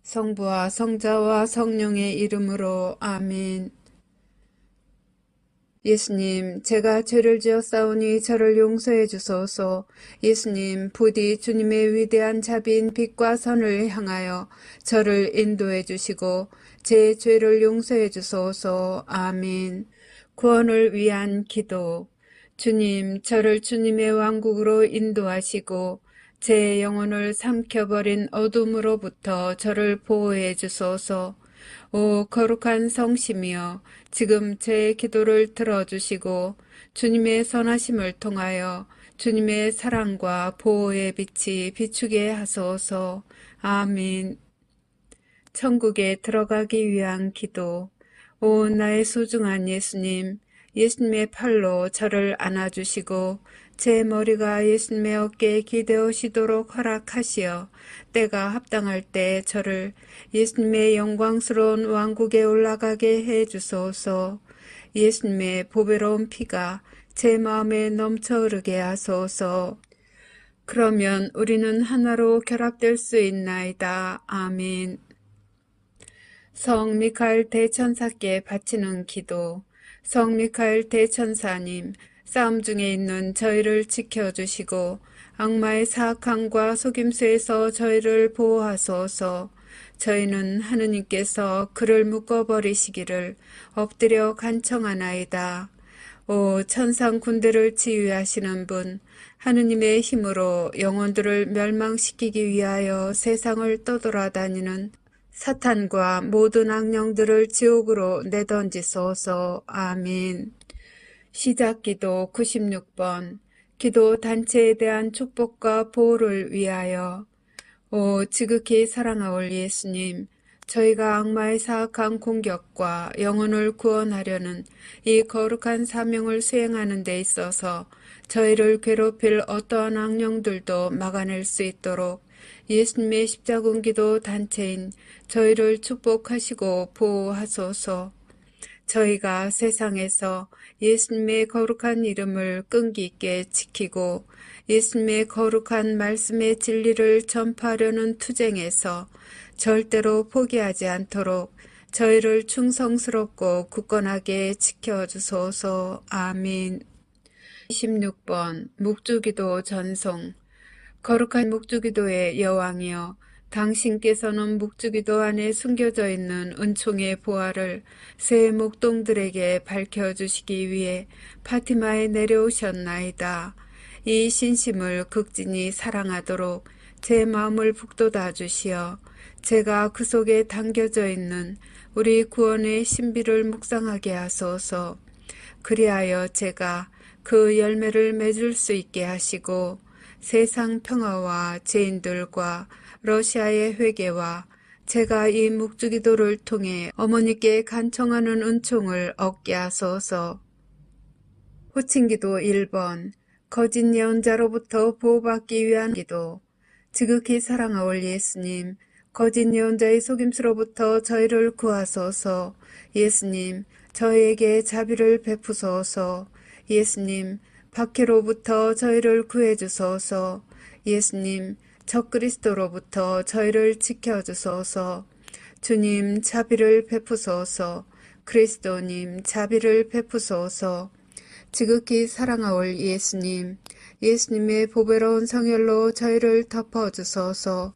성부와 성자와 성령의 이름으로 아멘. 예수님, 제가 죄를 지었사오니 저를 용서해 주소서. 예수님, 부디 주님의 위대한 자비인 빛과 선을 향하여 저를 인도해 주시고 제 죄를 용서해 주소서. 아멘. 구원을 위한 기도. 주님, 저를 주님의 왕국으로 인도하시고 제 영혼을 삼켜버린 어둠으로부터 저를 보호해 주소서. 오 거룩한 성심이여, 지금 제 기도를 들어주시고 주님의 선하심을 통하여 주님의 사랑과 보호의 빛이 비추게 하소서. 아멘. 천국에 들어가기 위한 기도. 오 나의 소중한 예수님, 예수님의 팔로 저를 안아주시고 제 머리가 예수님의 어깨에 기대어시도록 허락하시어 때가 합당할 때 저를 예수님의 영광스러운 왕국에 올라가게 해주소서. 예수님의 보배로운 피가 제 마음에 넘쳐 흐르게 하소서. 그러면 우리는 하나로 결합될 수 있나이다. 아멘. 성 미카엘 대천사께 바치는 기도. 성 미카엘 대천사님, 싸움 중에 있는 저희를 지켜주시고 악마의 사악함과 속임수에서 저희를 보호하소서. 저희는 하느님께서 그를 묶어버리시기를 엎드려 간청하나이다. 오 천상 군대를 지휘하시는 분, 하느님의 힘으로 영혼들을 멸망시키기 위하여 세상을 떠돌아다니는 사탄과 모든 악령들을 지옥으로 내던지소서. 아멘. 시작기도 96번. 기도 단체에 대한 축복과 보호를 위하여. 오 지극히 사랑하올 예수님, 저희가 악마의 사악한 공격과 영혼을 구원하려는 이 거룩한 사명을 수행하는 데 있어서 저희를 괴롭힐 어떠한 악령들도 막아낼 수 있도록 예수님의 십자군기도 단체인 저희를 축복하시고 보호하소서. 저희가 세상에서 예수님의 거룩한 이름을 끈기 있게 지키고 예수님의 거룩한 말씀의 진리를 전파하려는 투쟁에서 절대로 포기하지 않도록 저희를 충성스럽고 굳건하게 지켜주소서. 아멘. 26번 묵주기도 전송. 거룩한 묵주기도의 여왕이여, 당신께서는 묵주기도 안에 숨겨져 있는 은총의 보화를 새 목동들에게 밝혀주시기 위해 파티마에 내려오셨나이다. 이 신심을 극진히 사랑하도록 제 마음을 북돋아 주시어 제가 그 속에 담겨져 있는 우리 구원의 신비를 묵상하게 하소서. 그리하여 제가 그 열매를 맺을 수 있게 하시고 세상 평화와 죄인들과 러시아의 회개와 제가 이 묵주기도를 통해 어머니께 간청하는 은총을 얻게 하소서. 호칭기도 1번. 거짓 예언자로부터 보호받기 위한 기도. 지극히 사랑하올 예수님, 거짓 예언자의 속임수로부터 저희를 구하소서. 예수님, 저희에게 자비를 베푸소서. 예수님, 박해로부터 저희를 구해주소서. 예수님, 적그리스도로부터 저희를 지켜주소서. 주님, 자비를 베푸소서. 그리스도님, 자비를 베푸소서. 지극히 사랑하올 예수님, 예수님의 보배로운 성혈로 저희를 덮어주소서.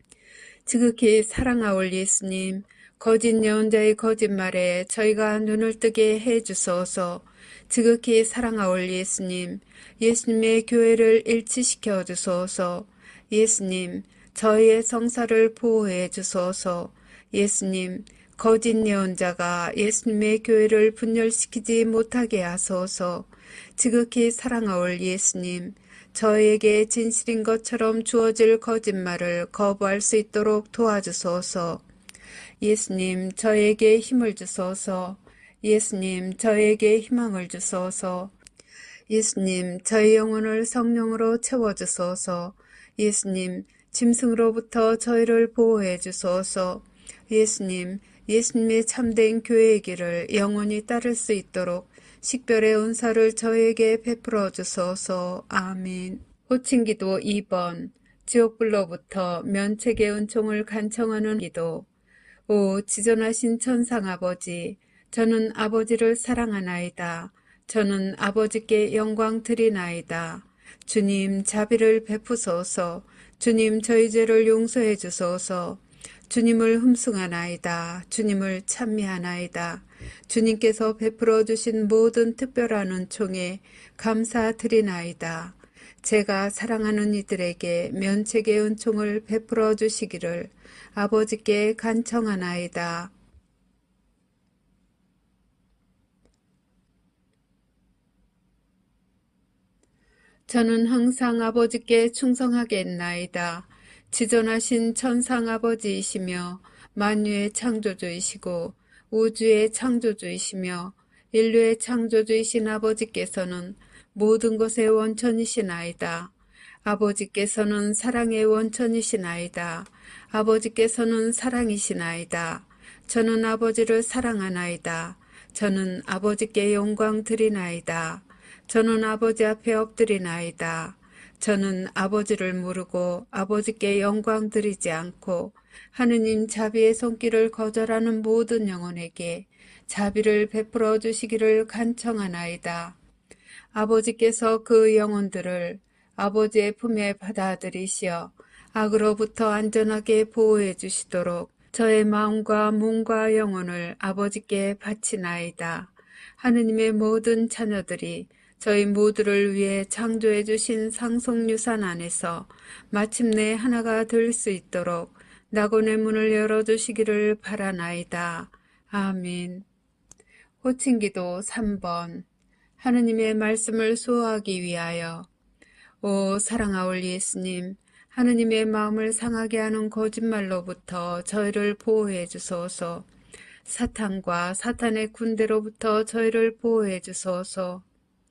지극히 사랑하올 예수님, 거짓 예언자의 거짓말에 저희가 눈을 뜨게 해주소서. 지극히 사랑하올 예수님, 예수님의 교회를 일치시켜 주소서. 예수님, 저희의 성사를 보호해 주소서. 예수님, 거짓 예언자가 예수님의 교회를 분열시키지 못하게 하소서. 지극히 사랑하올 예수님, 저희에게 진실인 것처럼 주어질 거짓말을 거부할 수 있도록 도와주소서. 예수님, 저에게 힘을 주소서. 예수님, 저에게 희망을 주소서. 예수님, 저희 영혼을 성령으로 채워주소서. 예수님, 짐승으로부터 저희를 보호해 주소서. 예수님, 예수님의 참된 교회의 길을 영원히 따를 수 있도록 식별의 은사를 저에게 베풀어 주소서. 아멘. 호칭기도 2번. 지옥불로부터 면책의 은총을 간청하는 기도. 오 지존하신 천상 아버지, 저는 아버지를 사랑하나이다. 저는 아버지께 영광 드리나이다. 주님 자비를 베푸소서. 주님 저희 죄를 용서해 주소서. 주님을 흠숭하나이다. 주님을 찬미하나이다. 주님께서 베풀어 주신 모든 특별한 은총에 감사드리나이다. 제가 사랑하는 이들에게 면책의 은총을 베풀어 주시기를 아버지께 간청하나이다. 저는 항상 아버지께 충성하겠나이다. 지존하신 천상 아버지이시며 만유의 창조주이시고 우주의 창조주이시며 인류의 창조주이신 아버지께서는 모든 것의 원천이시나이다. 아버지께서는 사랑의 원천이시나이다. 아버지께서는 사랑이시나이다. 저는 아버지를 사랑하나이다. 저는 아버지께 영광 드리나이다. 저는 아버지 앞에 엎드리나이다. 저는 아버지를 모르고 아버지께 영광 드리지 않고 하느님 자비의 손길을 거절하는 모든 영혼에게 자비를 베풀어 주시기를 간청하나이다. 아버지께서 그 영혼들을 아버지의 품에 받아들이시어 악으로부터 안전하게 보호해 주시도록 저의 마음과 몸과 영혼을 아버지께 바치나이다. 하느님의 모든 자녀들이 저희 모두를 위해 창조해 주신 상속유산 안에서 마침내 하나가 될 수 있도록 낙원의 문을 열어주시기를 바라나이다. 아멘. 호칭기도 3번. 하느님의 말씀을 수호하기 위하여. 오 사랑하올 예수님, 하느님의 마음을 상하게 하는 거짓말로부터 저희를 보호해 주소서. 사탄과 사탄의 군대로부터 저희를 보호해 주소서.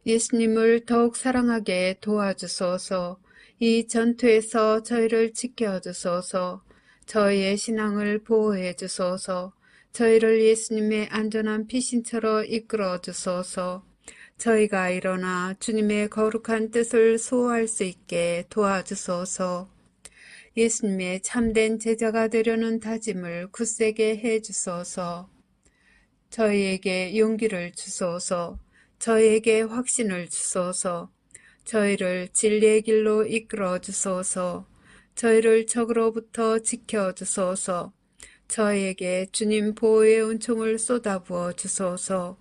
예수님을 더욱 사랑하게 도와주소서. 이 전투에서 저희를 지켜주소서. 저희의 신앙을 보호해 주소서. 저희를 예수님의 안전한 피신처로 이끌어 주소서. 저희가 일어나 주님의 거룩한 뜻을 수호할 수 있게 도와주소서. 예수님의 참된 제자가 되려는 다짐을 굳세게 해 주소서. 저희에게 용기를 주소서. 저희에게 확신을 주소서. 저희를 진리의 길로 이끌어 주소서. 저희를 적으로부터 지켜 주소서. 저희에게 주님 보호의 은총을 쏟아부어 주소서.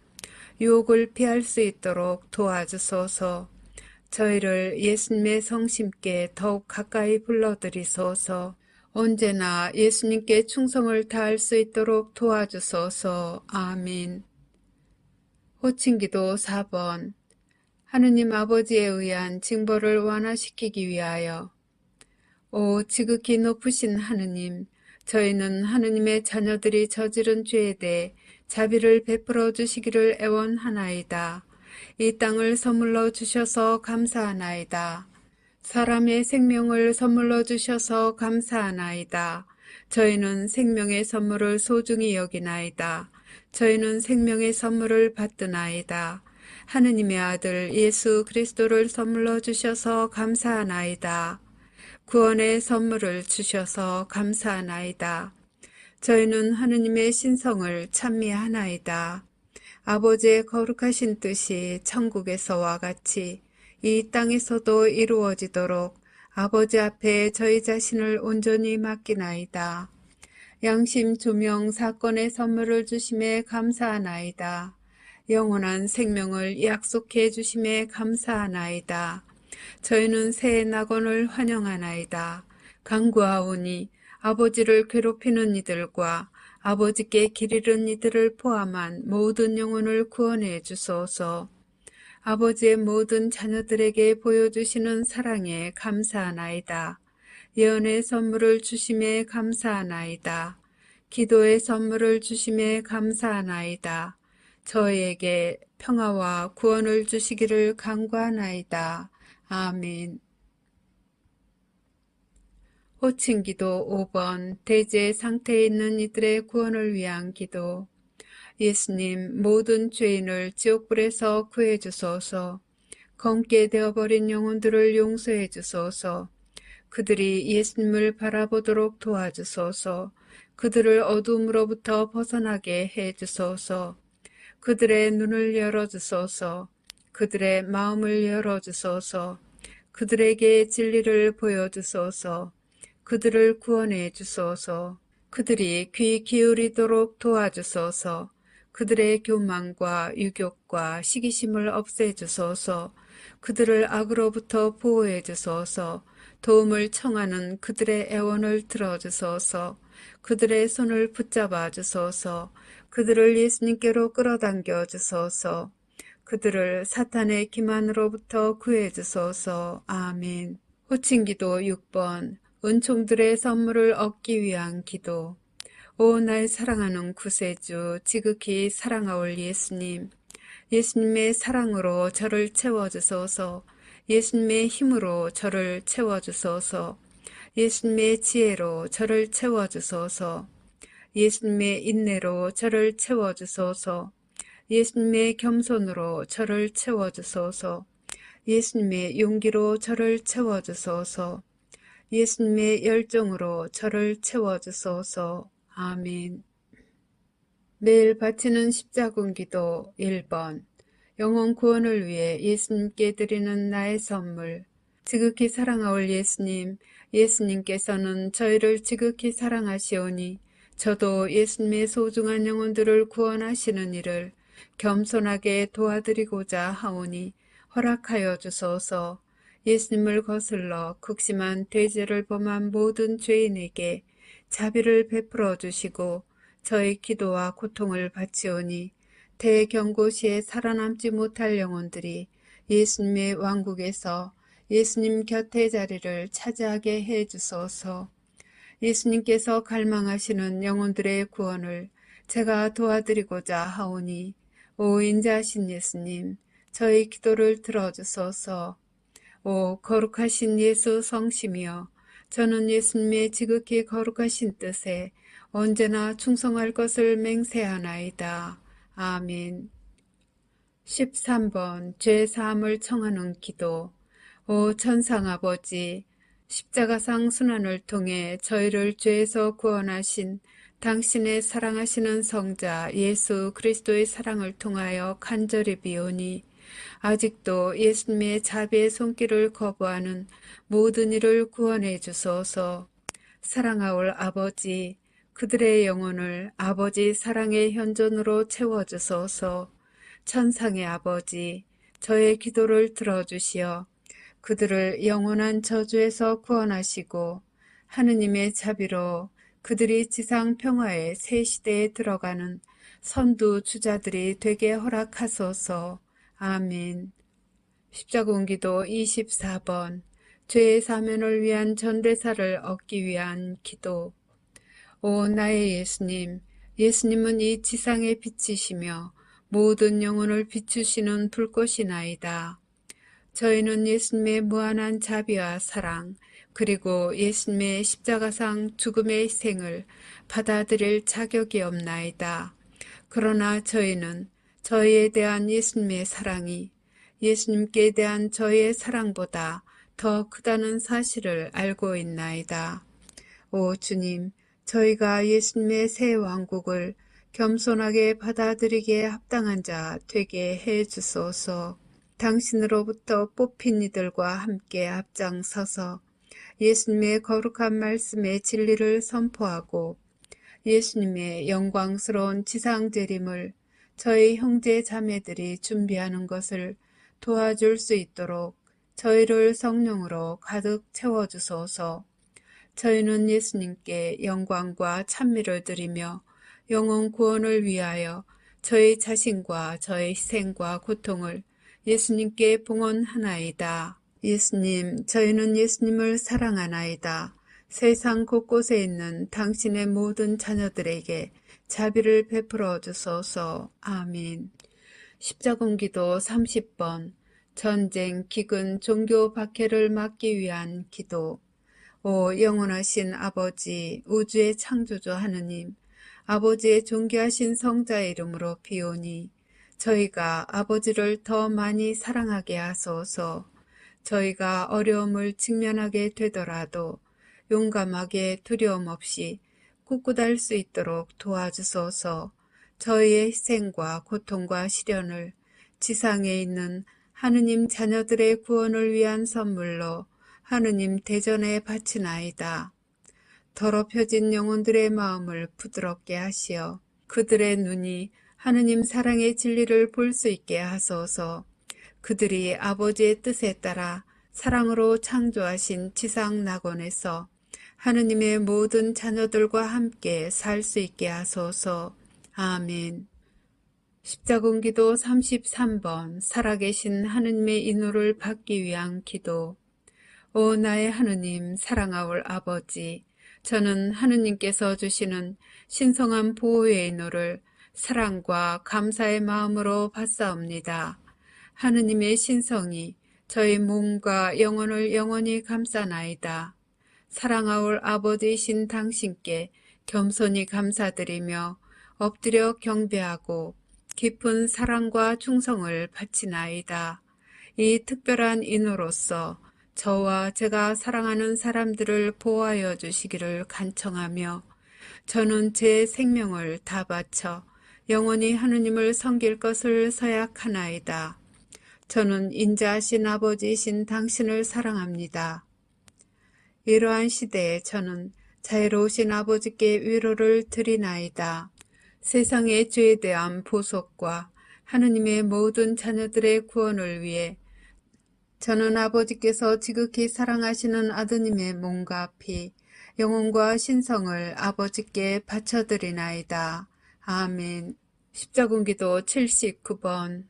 유혹을 피할 수 있도록 도와주소서. 저희를 예수님의 성심께 더욱 가까이 불러들이소서. 언제나 예수님께 충성을 다할 수 있도록 도와주소서. 아멘. 호칭기도 4번. 하느님 아버지에 의한 징벌을 완화시키기 위하여. 오 지극히 높으신 하느님, 저희는 하느님의 자녀들이 저지른 죄에 대해 자비를 베풀어 주시기를 애원하나이다. 이 땅을 선물로 주셔서 감사하나이다. 사람의 생명을 선물로 주셔서 감사하나이다. 저희는 생명의 선물을 소중히 여기나이다. 저희는 생명의 선물을 받드나이다. 하느님의 아들 예수 그리스도를 선물로 주셔서 감사하나이다. 구원의 선물을 주셔서 감사하나이다. 저희는 하느님의 신성을 찬미하나이다. 아버지의 거룩하신 뜻이 천국에서와 같이 이 땅에서도 이루어지도록 아버지 앞에 저희 자신을 온전히 맡기나이다. 양심 조명 사건의 선물을 주심에 감사하나이다. 영원한 생명을 약속해 주심에 감사하나이다. 저희는 새 낙원을 환영하나이다. 간구하오니 아버지를 괴롭히는 이들과 아버지께 길 잃은 이들을 포함한 모든 영혼을 구원해 주소서. 아버지의 모든 자녀들에게 보여주시는 사랑에 감사하나이다. 예언의 선물을 주심에 감사하나이다. 기도의 선물을 주심에 감사하나이다. 저희에게 평화와 구원을 주시기를 간구하나이다. 아멘. 호칭기도 5번. 대제 상태에 있는 이들의 구원을 위한 기도. 예수님, 모든 죄인을 지옥불에서 구해 주소서. 검게 되어버린 영혼들을 용서해 주소서. 그들이 예수님을 바라보도록 도와주소서. 그들을 어둠으로부터 벗어나게 해 주소서. 그들의 눈을 열어주소서. 그들의 마음을 열어주소서. 그들에게 진리를 보여주소서. 그들을 구원해 주소서. 그들이 귀 기울이도록 도와주소서. 그들의 교만과 유욕과 시기심을 없애주소서. 그들을 악으로부터 보호해 주소서. 도움을 청하는 그들의 애원을 들어주소서. 그들의 손을 붙잡아 주소서. 그들을 예수님께로 끌어당겨 주소서. 그들을 사탄의 기만으로부터 구해 주소서. 아멘. 호칭기도 6번. 은총들의 선물을 얻기 위한 기도. 오, 날 사랑하는 구세주, 지극히 사랑하올 예수님. 예수님의 사랑으로 저를 채워주소서. 예수님의 힘으로 저를 채워주소서. 예수님의 지혜로 저를 채워주소서. 예수님의 인내로 저를 채워주소서. 예수님의 겸손으로 저를 채워주소서. 예수님의 용기로 저를 채워주소서. 예수님의 열정으로 저를 채워주소서. 아멘. 매일 바치는 십자군 기도 1번. 영혼 구원을 위해 예수님께 드리는 나의 선물. 지극히 사랑하올 예수님, 예수님께서는 저희를 지극히 사랑하시오니 저도 예수님의 소중한 영혼들을 구원하시는 일을 겸손하게 도와드리고자 하오니 허락하여 주소서. 예수님을 거슬러 극심한 대죄를 범한 모든 죄인에게 자비를 베풀어 주시고 저의 기도와 고통을 바치오니 대경고시에 살아남지 못할 영혼들이 예수님의 왕국에서 예수님 곁의 자리를 차지하게 해 주소서. 예수님께서 갈망하시는 영혼들의 구원을 제가 도와드리고자 하오니 오 인자하신 예수님, 저의 기도를 들어주소서. 오 거룩하신 예수 성심이여, 저는 예수님의 지극히 거룩하신 뜻에 언제나 충성할 것을 맹세하나이다. 아멘. 13번 죄사함을 청하는 기도. 오 천상아버지, 십자가상 순환을 통해 저희를 죄에서 구원하신 당신의 사랑하시는 성자 예수 그리스도의 사랑을 통하여 간절히 비오니 아직도 예수님의 자비의 손길을 거부하는 모든 이를 구원해 주소서. 사랑하올 아버지, 그들의 영혼을 아버지 사랑의 현존으로 채워주소서. 천상의 아버지, 저의 기도를 들어주시어 그들을 영원한 저주에서 구원하시고 하느님의 자비로 그들이 지상 평화의 새 시대에 들어가는 선두 주자들이 되게 허락하소서. 아멘. 십자군기도 24번. 죄의 사면을 위한 전대사를 얻기 위한 기도. 오 나의 예수님, 예수님은 이 지상의 빛이시며 모든 영혼을 비추시는 불꽃이나이다. 저희는 예수님의 무한한 자비와 사랑, 그리고 예수님의 십자가상 죽음의 희생을 받아들일 자격이 없나이다. 그러나 저희는 저희에 대한 예수님의 사랑이 예수님께 대한 저희의 사랑보다 더 크다는 사실을 알고 있나이다. 오 주님, 저희가 예수님의 새 왕국을 겸손하게 받아들이기에 합당한 자 되게 해 주소서. 당신으로부터 뽑힌 이들과 함께 앞장서서 예수님의 거룩한 말씀의 진리를 선포하고 예수님의 영광스러운 지상재림을 저희 형제 자매들이 준비하는 것을 도와줄 수 있도록 저희를 성령으로 가득 채워주소서. 저희는 예수님께 영광과 찬미를 드리며 영혼 구원을 위하여 저희 자신과 저희 희생과 고통을 예수님께 봉헌하나이다. 예수님, 저희는 예수님을 사랑하나이다. 세상 곳곳에 있는 당신의 모든 자녀들에게 자비를 베풀어 주소서. 아멘. 십자군기도 30번. 전쟁, 기근, 종교 박해를 막기 위한 기도. 오 영원하신 아버지, 우주의 창조주 하느님, 아버지의 존귀하신 성자의 이름으로 비오니 저희가 아버지를 더 많이 사랑하게 하소서. 저희가 어려움을 직면하게 되더라도 용감하게 두려움 없이 굳굳할 수 있도록 도와주소서. 저희의 희생과 고통과 시련을 지상에 있는 하느님 자녀들의 구원을 위한 선물로 하느님 대전에 바치나이다. 더럽혀진 영혼들의 마음을 부드럽게 하시어 그들의 눈이 하느님 사랑의 진리를 볼 수 있게 하소서. 그들이 아버지의 뜻에 따라 사랑으로 창조하신 지상 낙원에서 하느님의 모든 자녀들과 함께 살 수 있게 하소서. 아멘. 십자군기도 33번 살아계신 하느님의 인호를 받기 위한 기도. 오 나의 하느님 사랑하올 아버지, 저는 하느님께서 주시는 신성한 보호의 인호를 사랑과 감사의 마음으로 받사옵니다. 하느님의 신성이 저희 몸과 영혼을 영원히 감싸나이다. 사랑하올 아버지이신 당신께 겸손히 감사드리며 엎드려 경배하고 깊은 사랑과 충성을 바치나이다. 이 특별한 인호로서 저와 제가 사랑하는 사람들을 보호하여 주시기를 간청하며 저는 제 생명을 다 바쳐 영원히 하느님을 섬길 것을 서약하나이다. 저는 인자하신 아버지이신 당신을 사랑합니다. 이러한 시대에 저는 자애로우신 아버지께 위로를 드리나이다. 세상의 죄에 대한 보속과 하느님의 모든 자녀들의 구원을 위해 저는 아버지께서 지극히 사랑하시는 아드님의 몸과 피, 영혼과 신성을 아버지께 바쳐드리나이다. 아멘. 십자군기도 79번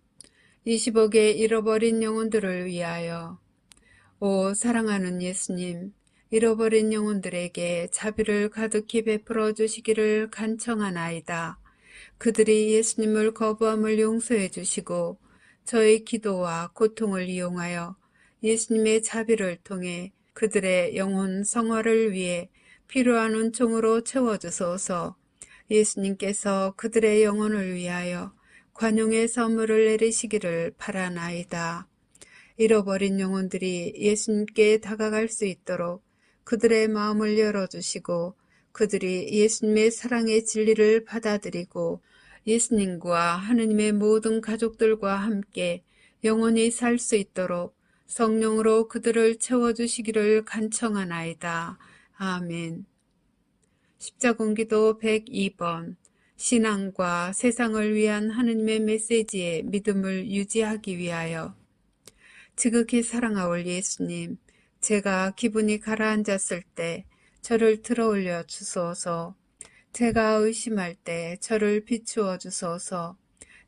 20억의 잃어버린 영혼들을 위하여. 오 사랑하는 예수님, 잃어버린 영혼들에게 자비를 가득히 베풀어 주시기를 간청하나이다. 그들이 예수님을 거부함을 용서해 주시고 저의 기도와 고통을 이용하여 예수님의 자비를 통해 그들의 영혼 성화를 위해 필요한 은총으로 채워주소서. 예수님께서 그들의 영혼을 위하여 관용의 선물을 내리시기를 바라나이다. 잃어버린 영혼들이 예수님께 다가갈 수 있도록 그들의 마음을 열어주시고 그들이 예수님의 사랑의 진리를 받아들이고 예수님과 하느님의 모든 가족들과 함께 영원히 살 수 있도록 성령으로 그들을 채워주시기를 간청하나이다. 아멘. 십자군기도 102번 신앙과 세상을 위한 하느님의 메시지에 믿음을 유지하기 위하여. 지극히 사랑하올 예수님, 제가 기분이 가라앉았을 때 저를 들어올려 주소서. 제가 의심할 때 저를 비추어 주소서.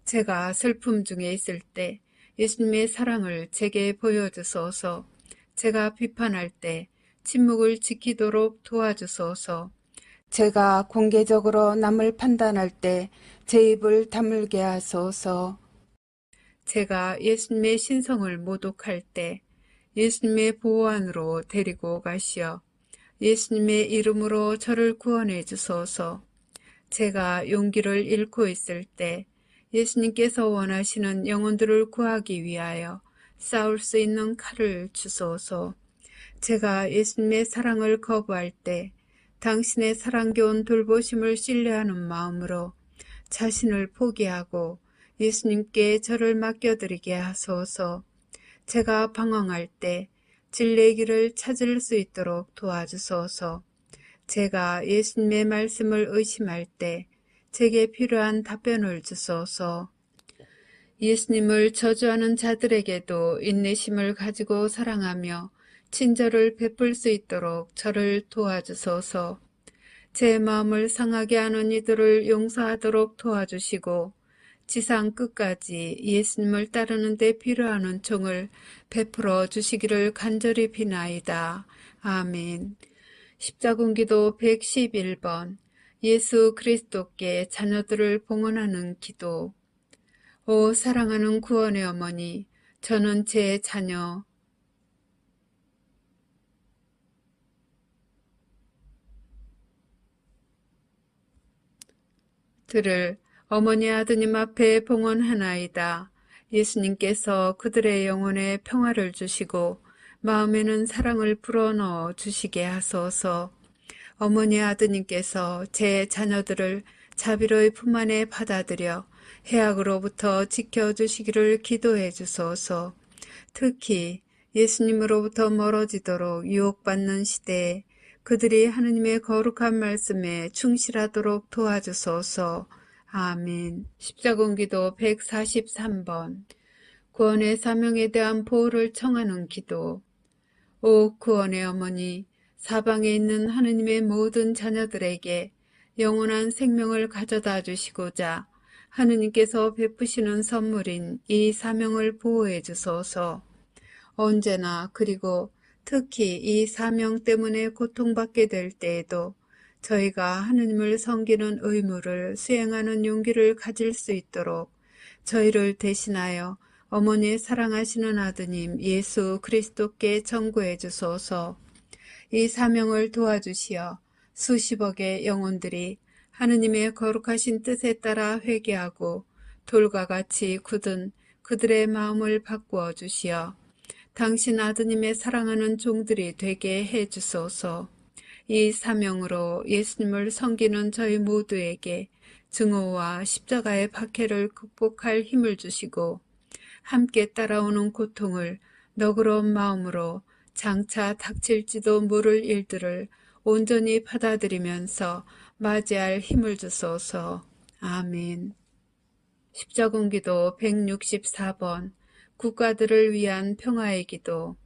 제가 슬픔 중에 있을 때 예수님의 사랑을 제게 보여주소서. 제가 비판할 때 침묵을 지키도록 도와주소서. 제가 공개적으로 남을 판단할 때 제 입을 다물게 하소서. 제가 예수님의 신성을 모독할 때 예수님의 보호 안으로 데리고 가시어 예수님의 이름으로 저를 구원해 주소서. 제가 용기를 잃고 있을 때 예수님께서 원하시는 영혼들을 구하기 위하여 싸울 수 있는 칼을 주소서. 제가 예수님의 사랑을 거부할 때 당신의 사랑겨운 돌보심을 신뢰하는 마음으로 자신을 포기하고 예수님께 저를 맡겨드리게 하소서. 제가 방황할 때 진리의 길을 찾을 수 있도록 도와주소서. 제가 예수님의 말씀을 의심할 때 제게 필요한 답변을 주소서. 예수님을 저주하는 자들에게도 인내심을 가지고 사랑하며 친절을 베풀 수 있도록 저를 도와주소서. 제 마음을 상하게 하는 이들을 용서하도록 도와주시고 지상 끝까지 예수님을 따르는 데 필요한 은총을 베풀어 주시기를 간절히 비나이다. 아멘. 십자군기도 111번 예수 그리스도께 자녀들을 봉헌하는 기도. 오 사랑하는 구원의 어머니, 저는 제 자녀 들을 어머니 아드님 앞에 봉헌하나이다. 예수님께서 그들의 영혼에 평화를 주시고 마음에는 사랑을 불어넣어 주시게 하소서. 어머니 아드님께서 제 자녀들을 자비로이 품 안에 받아들여 해악으로부터 지켜주시기를 기도해 주소서. 특히 예수님으로부터 멀어지도록 유혹받는 시대에 그들이 하느님의 거룩한 말씀에 충실하도록 도와주소서. 아멘. 십자군기도 143번. 구원의 사명에 대한 보호를 청하는 기도. 오 구원의 어머니, 사방에 있는 하느님의 모든 자녀들에게 영원한 생명을 가져다 주시고자 하느님께서 베푸시는 선물인 이 사명을 보호해 주소서. 언제나 그리고 특히 이 사명 때문에 고통받게 될 때에도 저희가 하느님을 섬기는 의무를 수행하는 용기를 가질 수 있도록 저희를 대신하여 어머니의 사랑하시는 아드님 예수 그리스도께 전구해 주소서. 이 사명을 도와주시어 수십억의 영혼들이 하느님의 거룩하신 뜻에 따라 회개하고 돌과 같이 굳은 그들의 마음을 바꾸어 주시어 당신 아드님의 사랑하는 종들이 되게 해 주소서. 이 사명으로 예수님을 섬기는 저희 모두에게 증오와 십자가의 박해를 극복할 힘을 주시고 함께 따라오는 고통을 너그러운 마음으로 장차 닥칠지도 모를 일들을 온전히 받아들이면서 맞이할 힘을 주소서. 아멘. 십자군기도 164번. 국가들을 위한 평화의 기도.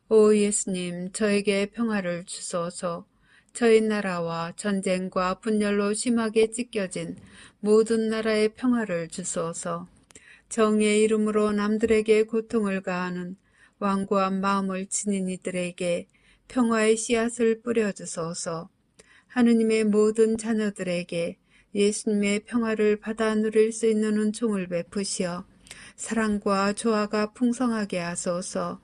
오 예수님, 저에게 평화를 주소서. 저희 나라와 전쟁과 분열로 심하게 찢겨진 모든 나라의 평화를 주소서. 정의의 이름으로 남들에게 고통을 가하는 완고한 마음을 지닌 이들에게 평화의 씨앗을 뿌려주소서. 하느님의 모든 자녀들에게 예수님의 평화를 받아 누릴 수 있는 은총을 베푸시어 사랑과 조화가 풍성하게 하소서.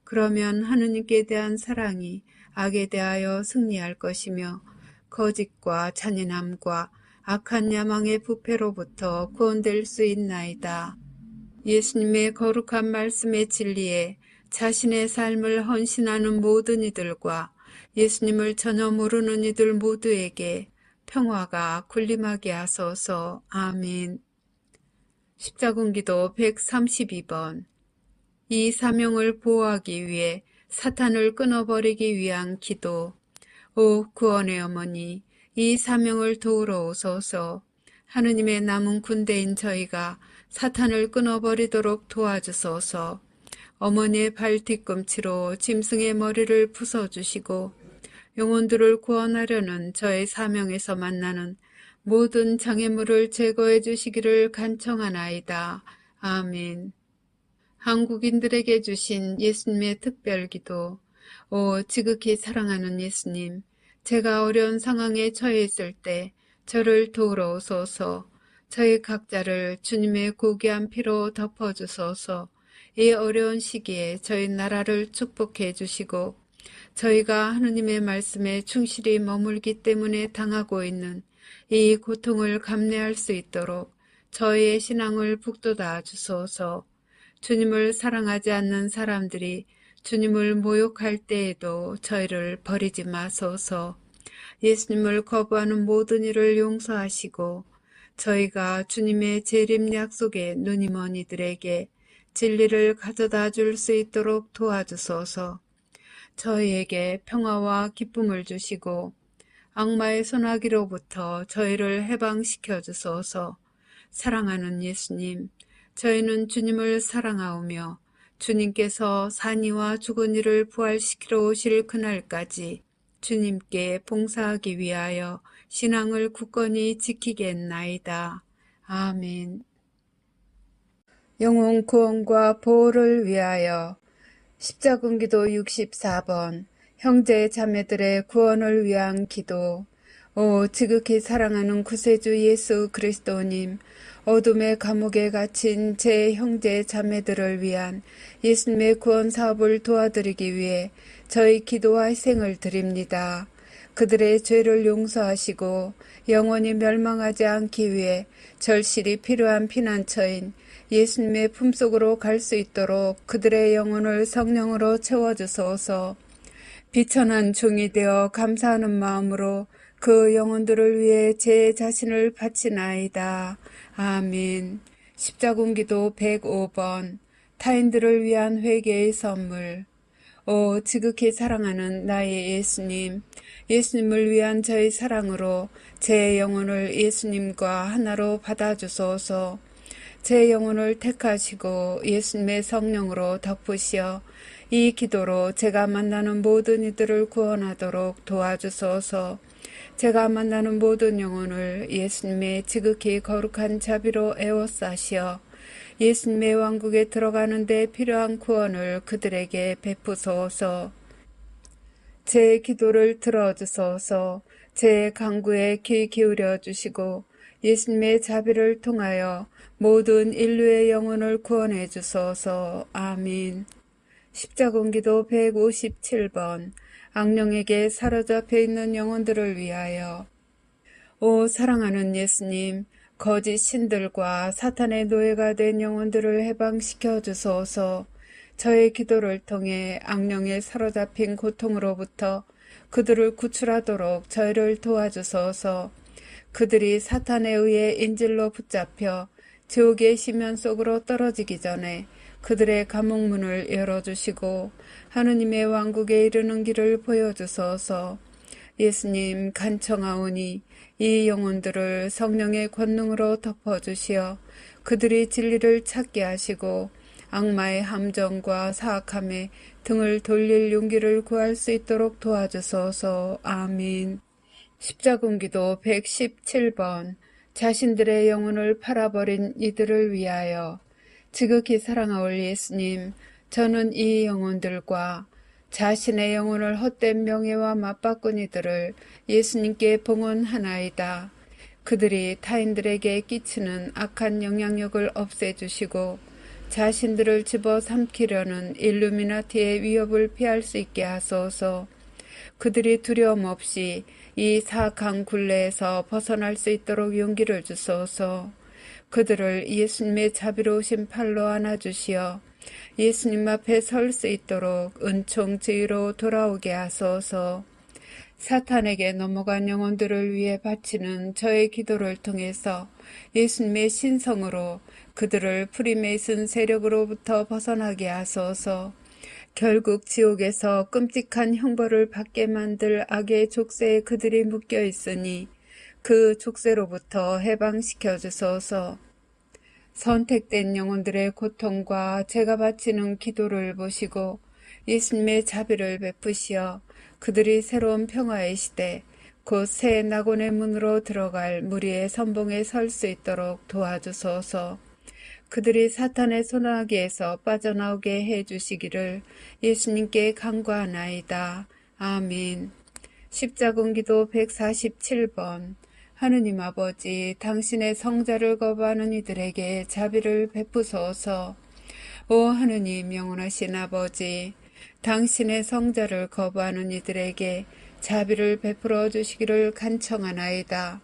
그러면 하느님께 대한 사랑이 악에 대하여 승리할 것이며 거짓과 잔인함과 악한 야망의 부패로부터 구원될 수 있나이다. 예수님의 거룩한 말씀의 진리에 자신의 삶을 헌신하는 모든 이들과 예수님을 전혀 모르는 이들 모두에게 평화가 군림하게 하소서. 아멘. 십자군기도 132번. 이 사명을 보호하기 위해 사탄을 끊어버리기 위한 기도. 오 구원의 어머니, 이 사명을 도우러 오소서. 하느님의 남은 군대인 저희가 사탄을 끊어버리도록 도와주소서. 어머니의 발 뒤꿈치로 짐승의 머리를 부숴주시고 영혼들을 구원하려는 저의 사명에서 만나는 모든 장애물을 제거해 주시기를 간청하나이다. 아멘. 한국인들에게 주신 예수님의 특별기도. 오 지극히 사랑하는 예수님, 제가 어려운 상황에 처해 있을 때 저를 도우러 오소서. 저희 각자를 주님의 고귀한 피로 덮어주소서. 이 어려운 시기에 저희 나라를 축복해 주시고 저희가 하느님의 말씀에 충실히 머물기 때문에 당하고 있는 이 고통을 감내할 수 있도록 저희의 신앙을 북돋아 주소서. 주님을 사랑하지 않는 사람들이 주님을 모욕할 때에도 저희를 버리지 마소서. 예수님을 거부하는 모든 일을 용서하시고 저희가 주님의 재림 약속에 눈이 먼 이들에게 진리를 가져다 줄 수 있도록 도와주소서. 저희에게 평화와 기쁨을 주시고 악마의 손아귀로부터 저희를 해방시켜 주소서. 사랑하는 예수님, 저희는 주님을 사랑하오며 주님께서 산이와 죽은 이를 부활시키러 오실 그날까지 주님께 봉사하기 위하여 신앙을 굳건히 지키겠나이다. 아멘. 영혼 구원과 보호를 위하여 십자군기도 64번. 형제 자매들의 구원을 위한 기도. 오 지극히 사랑하는 구세주 예수 그리스도님, 어둠의 감옥에 갇힌 제 형제 자매들을 위한 예수님의 구원 사업을 도와드리기 위해 저희 기도와 희생을 드립니다. 그들의 죄를 용서하시고 영원히 멸망하지 않기 위해 절실히 필요한 피난처인 예수님의 품속으로 갈 수 있도록 그들의 영혼을 성령으로 채워주소서. 비천한 종이 되어 감사하는 마음으로 그 영혼들을 위해 제 자신을 바치나이다. 아멘. 십자군기도 105번 타인들을 위한 회개의 선물. 오 지극히 사랑하는 나의 예수님, 예수님을 위한 저의 사랑으로 제 영혼을 예수님과 하나로 받아주소서. 제 영혼을 택하시고 예수님의 성령으로 덮으시어 이 기도로 제가 만나는 모든 이들을 구원하도록 도와주소서. 제가 만나는 모든 영혼을 예수님의 지극히 거룩한 자비로 에워싸시어 예수님의 왕국에 들어가는 데 필요한 구원을 그들에게 베푸소서. 제 기도를 들어주소서. 제 간구에 귀 기울여 주시고 예수님의 자비를 통하여 모든 인류의 영혼을 구원해 주소서. 아멘. 십자군기도 157번 악령에게 사로잡혀 있는 영혼들을 위하여. 오 사랑하는 예수님, 거짓 신들과 사탄의 노예가 된 영혼들을 해방시켜 주소서. 저의 기도를 통해 악령에 사로잡힌 고통으로부터 그들을 구출하도록 저희를 도와주소서. 그들이 사탄에 의해 인질로 붙잡혀 지옥의 심연 속으로 떨어지기 전에 그들의 감옥문을 열어주시고 하느님의 왕국에 이르는 길을 보여주소서. 예수님 간청하오니 이 영혼들을 성령의 권능으로 덮어주시어 그들이 진리를 찾게 하시고 악마의 함정과 사악함에 등을 돌릴 용기를 구할 수 있도록 도와주소서. 아멘. 십자군기도 117번 자신들의 영혼을 팔아버린 이들을 위하여. 지극히 사랑하올 예수님, 저는 이 영혼들과 자신의 영혼을 헛된 명예와 맞바꾼 이들을 예수님께 봉헌하나이다. 그들이 타인들에게 끼치는 악한 영향력을 없애주시고 자신들을 집어삼키려는 일루미나티의 위협을 피할 수 있게 하소서. 그들이 두려움 없이 이 사악한 굴레에서 벗어날 수 있도록 용기를 주소서. 그들을 예수님의 자비로우신 팔로 안아주시어 예수님 앞에 설 수 있도록 은총 지위로 돌아오게 하소서. 사탄에게 넘어간 영혼들을 위해 바치는 저의 기도를 통해서 예수님의 신성으로 그들을 프리메이슨 세력으로부터 벗어나게 하소서. 결국 지옥에서 끔찍한 형벌을 받게 만들 악의 족쇄에 그들이 묶여 있으니 그 족쇄로부터 해방시켜 주소서. 선택된 영혼들의 고통과 제가 바치는 기도를 보시고 예수님의 자비를 베푸시어 그들이 새로운 평화의 시대, 곧 새 낙원의 문으로 들어갈 무리의 선봉에 설 수 있도록 도와주소서. 그들이 사탄의 손아귀에서 빠져나오게 해주시기를 예수님께 간구하나이다. 아멘. 십자군기도 147번 하느님 아버지, 당신의 성자를 거부하는 이들에게 자비를 베푸소서. 오 하느님 영원하신 아버지, 당신의 성자를 거부하는 이들에게 자비를 베풀어 주시기를 간청하나이다.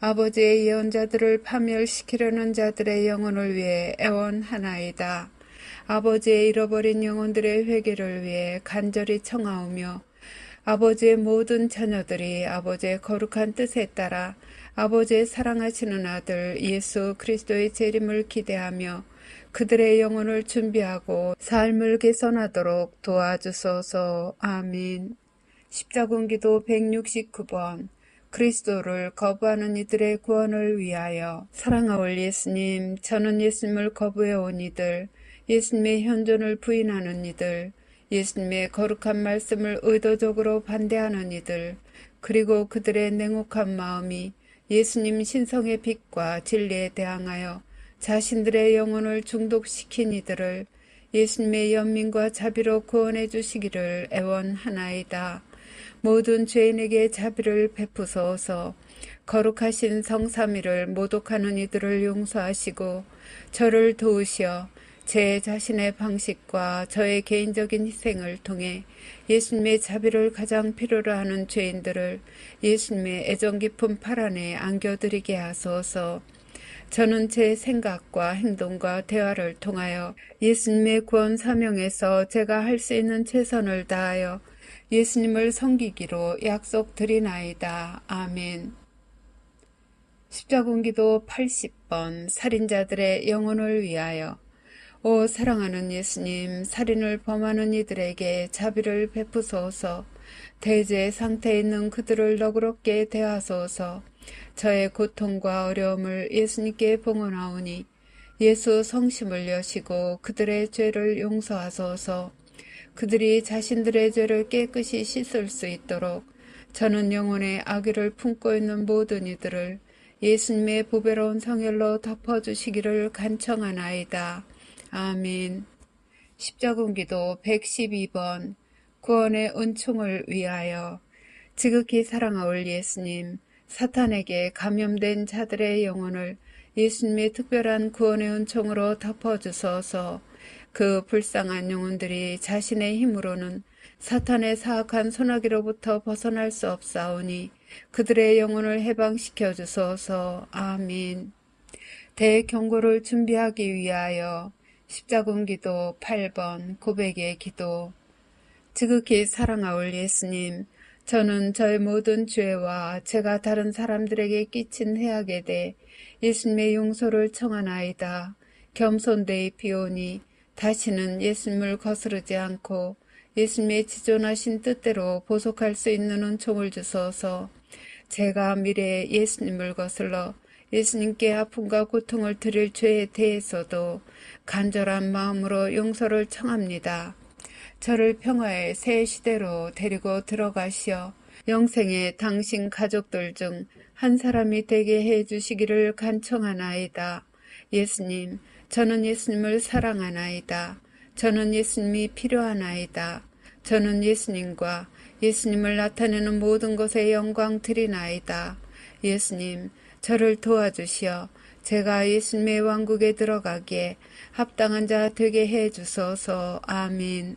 아버지의 예언자들을 파멸시키려는 자들의 영혼을 위해 애원하나이다. 아버지의 잃어버린 영혼들의 회개를 위해 간절히 청하오며 아버지의 모든 자녀들이 아버지의 거룩한 뜻에 따라 아버지의 사랑하시는 아들 예수 그리스도의 재림을 기대하며 그들의 영혼을 준비하고 삶을 개선하도록 도와주소서. 아멘. 십자군기도 169번 그리스도를 거부하는 이들의 구원을 위하여. 사랑하올 예수님, 저는 예수님을 거부해온 이들, 예수님의 현존을 부인하는 이들, 예수님의 거룩한 말씀을 의도적으로 반대하는 이들, 그리고 그들의 냉혹한 마음이 예수님 신성의 빛과 진리에 대항하여 자신들의 영혼을 중독시킨 이들을 예수님의 연민과 자비로 구원해 주시기를 애원하나이다. 모든 죄인에게 자비를 베푸소서. 거룩하신 성삼위를 모독하는 이들을 용서하시고 저를 도우시어 제 자신의 방식과 저의 개인적인 희생을 통해 예수님의 자비를 가장 필요로 하는 죄인들을 예수님의 애정 깊은 팔 안에 안겨드리게 하소서. 저는 제 생각과 행동과 대화를 통하여 예수님의 구원 사명에서 제가 할 수 있는 최선을 다하여 예수님을 섬기기로 약속드리나이다. 아멘. 십자군기도 80번 살인자들의 영혼을 위하여. 오 사랑하는 예수님, 살인을 범하는 이들에게 자비를 베푸소서. 대죄 상태에 있는 그들을 너그럽게 대하소서. 저의 고통과 어려움을 예수님께 봉헌하오니 예수 성심을 여시고 그들의 죄를 용서하소서. 그들이 자신들의 죄를 깨끗이 씻을 수 있도록 저는 영혼의 악의를 품고 있는 모든 이들을 예수님의 보배로운 성혈로 덮어주시기를 간청하나이다. 아멘. 십자군기도 112번 구원의 은총을 위하여. 지극히 사랑하올 예수님, 사탄에게 감염된 자들의 영혼을 예수님의 특별한 구원의 은총으로 덮어주소서. 그 불쌍한 영혼들이 자신의 힘으로는 사탄의 사악한 소나기로부터 벗어날 수 없사오니 그들의 영혼을 해방시켜 주소서. 아멘. 대경고를 준비하기 위하여. 십자군기도 8번 고백의 기도. 지극히 사랑하올 예수님, 저는 저의 모든 죄와 제가 다른 사람들에게 끼친 해악에 대해 예수님의 용서를 청하나이다. 겸손되이 비오니 다시는 예수님을 거스르지 않고 예수님의 지존하신 뜻대로 보속할 수 있는 은총을 주소서. 제가 미래에 예수님을 거슬러 예수님께 아픔과 고통을 드릴 죄에 대해서도 간절한 마음으로 용서를 청합니다. 저를 평화의 새 시대로 데리고 들어가시어 영생에 당신 가족들 중 한 사람이 되게 해 주시기를 간청하나이다. 예수님, 저는 예수님을 사랑하나이다. 저는 예수님이 필요하나이다. 저는 예수님과 예수님을 나타내는 모든 것에 영광 드리나이다. 예수님, 저를 도와주시어 제가 예수님의 왕국에 들어가기에 합당한 자 되게 해 주소서. 아멘.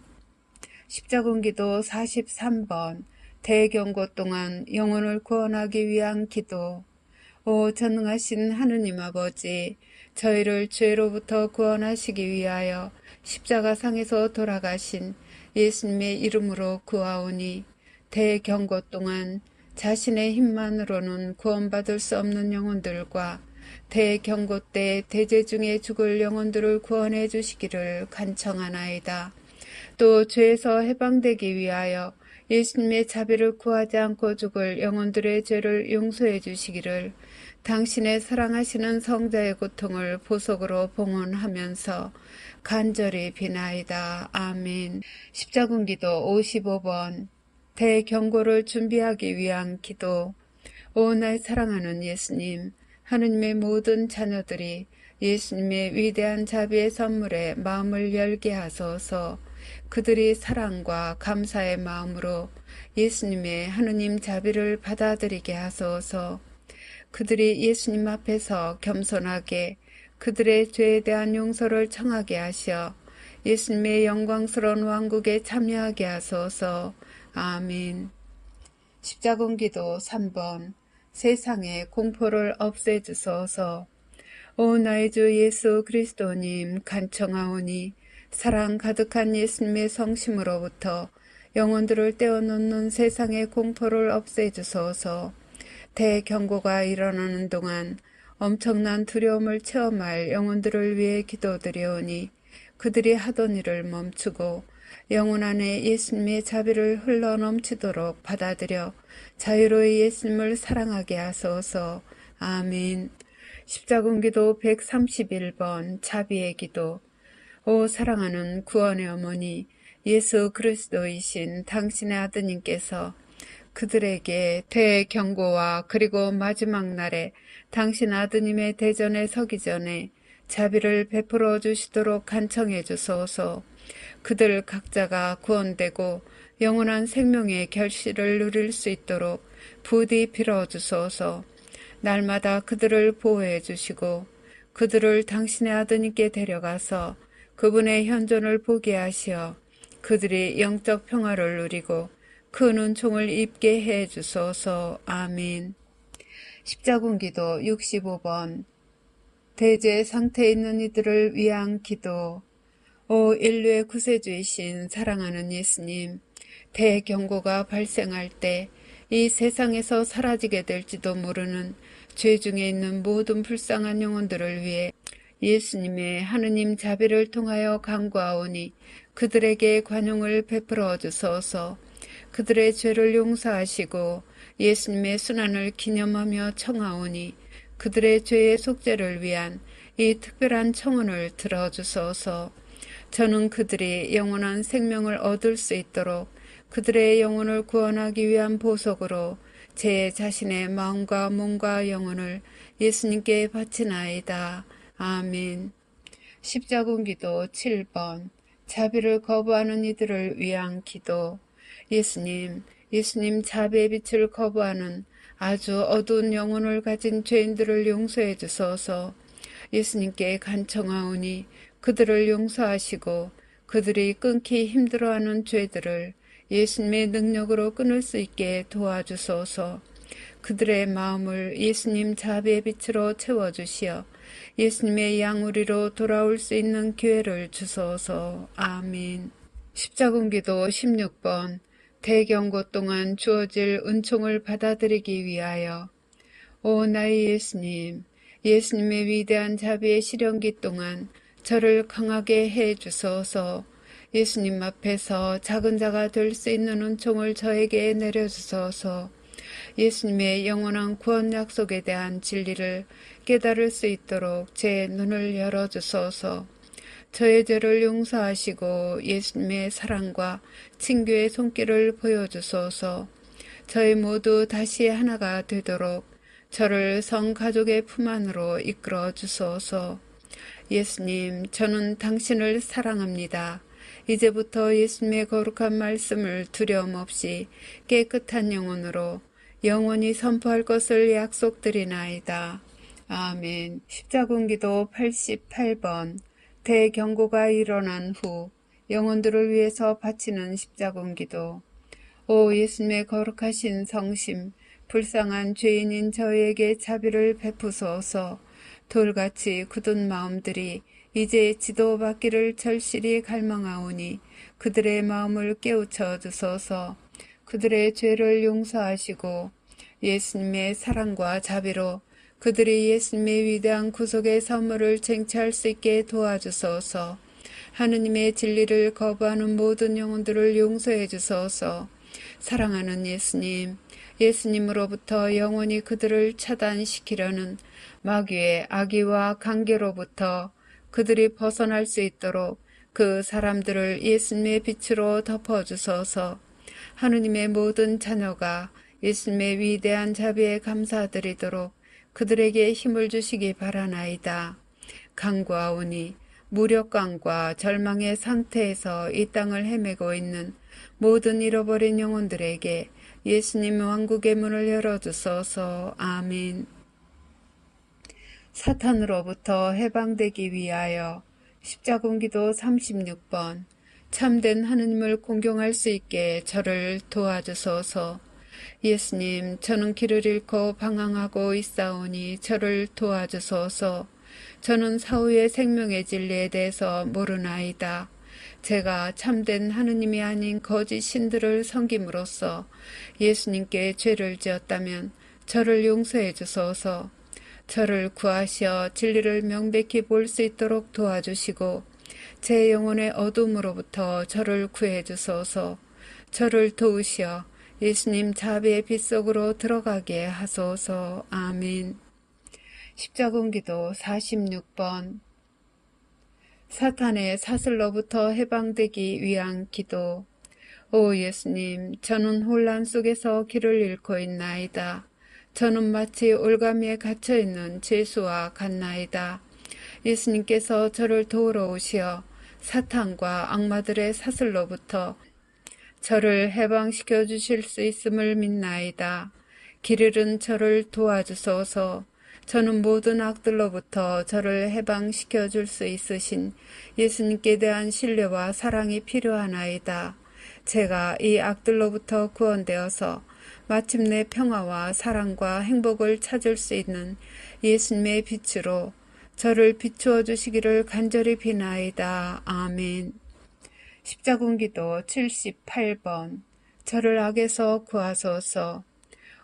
십자군기도 43번 대경고 동안 영혼을 구원하기 위한 기도. 오 전능하신 하느님 아버지, 저희를 죄로부터 구원하시기 위하여 십자가상에서 돌아가신 예수님의 이름으로 구하오니 대경고 동안 자신의 힘만으로는 구원받을 수 없는 영혼들과 대경고 때 대제 중에 죽을 영혼들을 구원해 주시기를 간청하나이다. 또 죄에서 해방되기 위하여 예수님의 자비를 구하지 않고 죽을 영혼들의 죄를 용서해 주시기를 당신의 사랑하시는 성자의 고통을 보석으로 봉헌하면서 간절히 비나이다. 아멘. 십자군기도 55번 대경고를 준비하기 위한 기도. 오 날 사랑하는 예수님, 하느님의 모든 자녀들이 예수님의 위대한 자비의 선물에 마음을 열게 하소서. 그들이 사랑과 감사의 마음으로 예수님의 하느님 자비를 받아들이게 하소서. 그들이 예수님 앞에서 겸손하게 그들의 죄에 대한 용서를 청하게 하셔 예수님의 영광스러운 왕국에 참여하게 하소서. 아멘. 십자군기도 3번 세상의 공포를 없애주소서. 오 나의 주 예수 그리스도님, 간청하오니 사랑 가득한 예수님의 성심으로부터 영혼들을 떼어놓는 세상의 공포를 없애주소서. 대경고가 일어나는 동안 엄청난 두려움을 체험할 영혼들을 위해 기도드리오니 그들이 하던 일을 멈추고 영혼 안에 예수님의 자비를 흘러 넘치도록 받아들여 자유로이 예수님을 사랑하게 하소서. 아멘. 십자군기도 131번 자비의 기도. 오 사랑하는 구원의 어머니 예수 그리스도이신 당신의 아드님께서 그들에게 대경고와 그리고 마지막 날에 당신 아드님의 대전에 서기 전에 자비를 베풀어 주시도록 간청해 주소서. 그들 각자가 구원되고 영원한 생명의 결실을 누릴 수 있도록 부디 빌어주소서. 날마다 그들을 보호해 주시고 그들을 당신의 아드님께 데려가서 그분의 현존을 보게 하시어 그들이 영적 평화를 누리고 큰 은총을 입게 해 주소서. 아멘. 십자군기도 65번 대죄 상태에 있는 이들을 위한 기도. 오 인류의 구세주이신 사랑하는 예수님, 대경고가 발생할 때 이 세상에서 사라지게 될지도 모르는 죄 중에 있는 모든 불쌍한 영혼들을 위해 예수님의 하느님 자비를 통하여 간구하오니 그들에게 관용을 베풀어 주소서. 그들의 죄를 용서하시고 예수님의 순환을 기념하며 청하오니 그들의 죄의 속죄를 위한 이 특별한 청혼을 들어주소서. 저는 그들이 영원한 생명을 얻을 수 있도록 그들의 영혼을 구원하기 위한 보석으로 제 자신의 마음과 몸과 영혼을 예수님께 바치나이다. 아멘. 십자군 기도 7번. 자비를 거부하는 이들을 위한 기도. 예수님 자비의 빛을 거부하는 아주 어두운 영혼을 가진 죄인들을 용서해 주소서. 예수님께 간청하오니 그들을 용서하시고 그들이 끊기 힘들어하는 죄들을 예수님의 능력으로 끊을 수 있게 도와주소서. 그들의 마음을 예수님 자비의 빛으로 채워주시어 예수님의 양우리로 돌아올 수 있는 기회를 주소서. 아멘. 십자군 기도 16번. 대경고 동안 주어질 은총을 받아들이기 위하여. 오 나의 예수님, 예수님의 위대한 자비의 시련기 동안 저를 강하게 해 주소서. 예수님 앞에서 작은 자가 될 수 있는 은총을 저에게 내려주소서. 예수님의 영원한 구원 약속에 대한 진리를 깨달을 수 있도록 제 눈을 열어주소서. 저의 죄를 용서하시고 예수님의 사랑과 친교의 손길을 보여주소서. 저희 모두 다시 하나가 되도록 저를 성가족의 품 안으로 이끌어 주소서. 예수님, 저는 당신을 사랑합니다. 이제부터 예수님의 거룩한 말씀을 두려움 없이 깨끗한 영혼으로 영원히 선포할 것을 약속드리나이다. 아멘. 십자군 기도 88번. 대경고가 일어난 후 영혼들을 위해서 바치는 십자군 기도. 오 예수님의 거룩하신 성심, 불쌍한 죄인인 저희에게 자비를 베푸소서. 돌같이 굳은 마음들이 이제 지도받기를 절실히 갈망하오니 그들의 마음을 깨우쳐 주소서. 그들의 죄를 용서하시고 예수님의 사랑과 자비로 그들이 예수님의 위대한 구속의 선물을 쟁취할 수 있게 도와주소서. 하느님의 진리를 거부하는 모든 영혼들을 용서해 주소서. 사랑하는 예수님, 예수님으로부터 영원히 그들을 차단시키려는 마귀의 악의와 관계로부터 그들이 벗어날 수 있도록 그 사람들을 예수님의 빛으로 덮어주소서. 하느님의 모든 자녀가 예수님의 위대한 자비에 감사드리도록 그들에게 힘을 주시기 바라나이다. 간구하오니 무력감과 절망의 상태에서 이 땅을 헤매고 있는 모든 잃어버린 영혼들에게 예수님 왕국의 문을 열어주소서. 아멘. 사탄으로부터 해방되기 위하여. 십자군 기도 36번. 참된 하느님을 공경할 수 있게 저를 도와주소서. 예수님, 저는 길을 잃고 방황하고 있사오니 저를 도와주소서. 저는 사후의 생명의 진리에 대해서 모르나이다. 제가 참된 하느님이 아닌 거짓 신들을 섬김으로써 예수님께 죄를 지었다면 저를 용서해 주소서. 저를 구하시어 진리를 명백히 볼 수 있도록 도와주시고 제 영혼의 어둠으로부터 저를 구해 주소서. 저를 도우시어 예수님 자비의 빛 속으로 들어가게 하소서. 아멘. 십자군 기도 46번. 사탄의 사슬로부터 해방되기 위한 기도. 오 예수님, 저는 혼란 속에서 길을 잃고 있나이다. 저는 마치 올가미에 갇혀있는 죄수와 같나이다. 예수님께서 저를 도우러 오시어 사탄과 악마들의 사슬로부터 저를 해방시켜 주실 수 있음을 믿나이다. 길 잃은 저를 도와주소서. 저는 모든 악들로부터 저를 해방시켜 줄 수 있으신 예수님께 대한 신뢰와 사랑이 필요하나이다. 제가 이 악들로부터 구원되어서 마침내 평화와 사랑과 행복을 찾을 수 있는 예수님의 빛으로 저를 비추어 주시기를 간절히 비나이다. 아멘. 십자군 기도 78번. 저를 악에서 구하소서.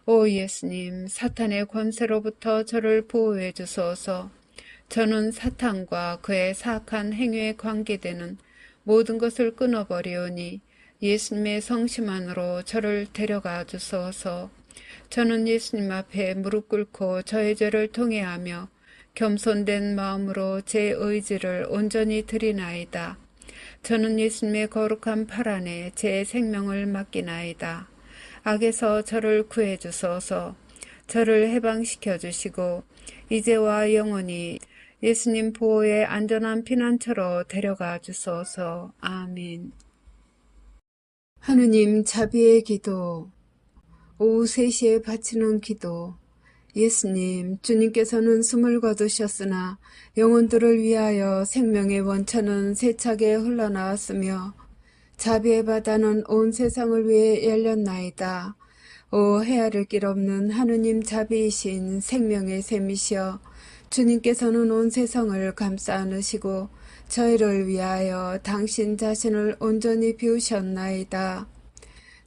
오 예수님, 사탄의 권세로부터 저를 보호해 주소서. 저는 사탄과 그의 사악한 행위에 관계되는 모든 것을 끊어버리오니 예수님의 성심안으로 저를 데려가 주소서. 저는 예수님 앞에 무릎 꿇고 저의 죄를 통회하며 겸손된 마음으로 제 의지를 온전히 드리나이다. 저는 예수님의 거룩한 팔 안에 제 생명을 맡기나이다. 악에서 저를 구해 주소서. 저를 해방시켜 주시고 이제와 영원히 예수님 보호의 안전한 피난처로 데려가 주소서. 아멘. 하느님 자비의 기도. 오후 3시에 바치는 기도. 예수님, 주님께서는 숨을 거두셨으나 영혼들을 위하여 생명의 원천은 세차게 흘러나왔으며 자비의 바다는 온 세상을 위해 열렸나이다. 오 헤아릴 길 없는 하느님 자비이신 생명의 샘이시여, 주님께서는 온 세상을 감싸 안으시고 저희를 위하여 당신 자신을 온전히 비우셨나이다.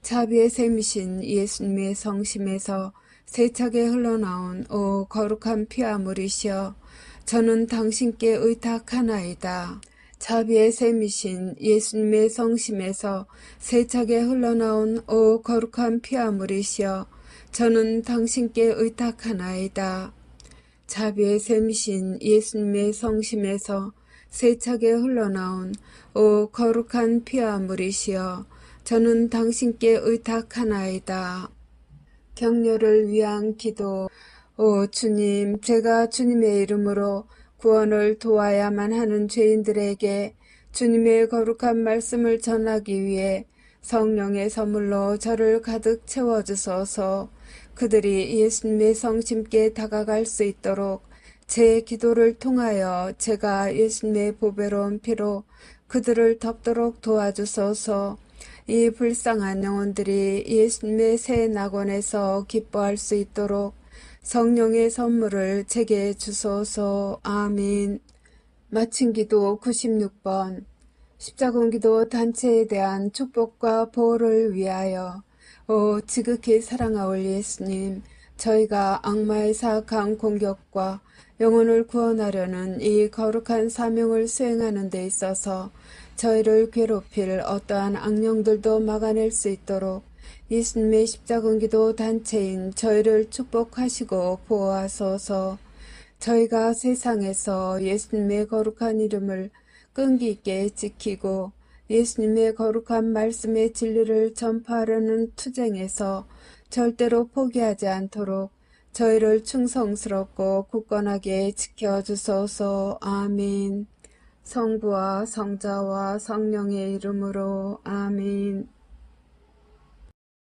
자비의 샘이신 예수님의 성심에서 세차게 흘러나온 오 거룩한 피아물이시여, 저는 당신께 의탁하나이다. 자비의 샘이신 예수님의 성심에서 세차게 흘러나온 오 거룩한 피아물이시여, 저는 당신께 의탁하나이다. 자비의 샘이신 예수님의 성심에서 세차게 흘러나온 오 거룩한 피아물이시여, 저는 당신께 의탁하나이다. 격려를 위한 기도. 오 주님, 제가 주님의 이름으로 구원을 도와야만 하는 죄인들에게 주님의 거룩한 말씀을 전하기 위해 성령의 선물로 저를 가득 채워주소서. 그들이 예수님의 성심께 다가갈 수 있도록 제 기도를 통하여 제가 예수님의 보배로운 피로 그들을 덮도록 도와주소서. 이 불쌍한 영혼들이 예수님의 새 낙원에서 기뻐할 수 있도록 성령의 선물을 제게 주소서. 아멘. 마친 기도 96번. 십자군기도 단체에 대한 축복과 보호를 위하여. 오 지극히 사랑하올 예수님, 저희가 악마의 사악한 공격과 영혼을 구원하려는 이 거룩한 사명을 수행하는 데 있어서 저희를 괴롭힐 어떠한 악령들도 막아낼 수 있도록 예수님의 십자군기도 단체인 저희를 축복하시고 보호하소서. 저희가 세상에서 예수님의 거룩한 이름을 끈기 있게 지키고 예수님의 거룩한 말씀의 진리를 전파하려는 투쟁에서 절대로 포기하지 않도록 저희를 충성스럽고 굳건하게 지켜주소서. 아멘. 성부와 성자와 성령의 이름으로 아멘.